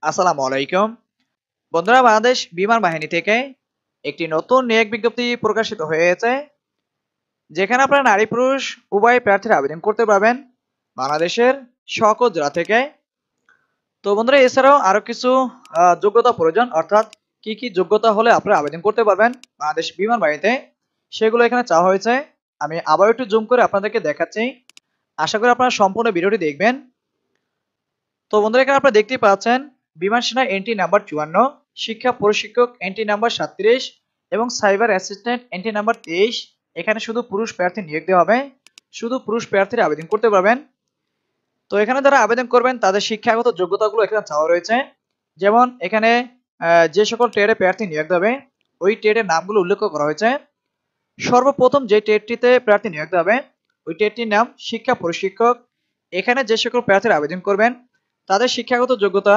আসসালামু আলাইকুম। বন্ধুরা, বাংলাদেশ বিমান বাহিনী থেকে একটি নতুন নিয়োগ বিজ্ঞপ্তি প্রকাশিত হয়েছে, যেখানে আপনারা নারী পুরুষ উভয় প্রার্থীরা আবেদন করতে পারবেন বাংলাদেশের সকল জেলা থেকে। তো বন্ধুরা, এছাড়াও আরো কিছু যোগ্যতা প্রয়োজন, অর্থাৎ কি কি যোগ্যতা হলে আপনারা আবেদন করতে পারবেন বাংলাদেশ বিমান বাহিনীতে, সেগুলো এখানে চাওয়া হয়েছে। আমি আবার একটু জুম করে আপনাদেরকে দেখাচ্ছি। আশা করি আপনারা সম্পূর্ণ ভিডিওটি দেখবেন। তো বন্ধুরা, এখানে আপনারা দেখতেই পাচ্ছেন বিমান সেনা এন্ট্রি নাম্বার 54, শিক্ষা প্রশিক্ষক এন্ট্রি নাম্বার 37 এবং সাইবার অ্যাসিস্ট্যান্ট এন্ট্রি নাম্বার 23। এখানে শুধু পুরুষ প্রার্থী নিয়োগ দেওয়া হবে, শুধু পুরুষ প্রার্থীরা আবেদন করতে পারবেন। তো এখানে যারা আবেদন করবেন তাদের শিক্ষাগত যোগ্যতাগুলো এখানে চাওয়া রয়েছে। যেমন এখানে যে সকল ট্রেডে প্রার্থী নিয়োগ দেবে ওই ট্রেডের নামগুলো উল্লেখ করা হয়েছে। সর্বপ্রথম যে ট্রেডটিতে প্রার্থী নিয়োগ দেবে ওই ট্রেডটির নাম শিক্ষা প্রশিক্ষক। এখানে যে সকল প্রার্থীরা আবেদন করবেন তাদের শিক্ষাগত যোগ্যতা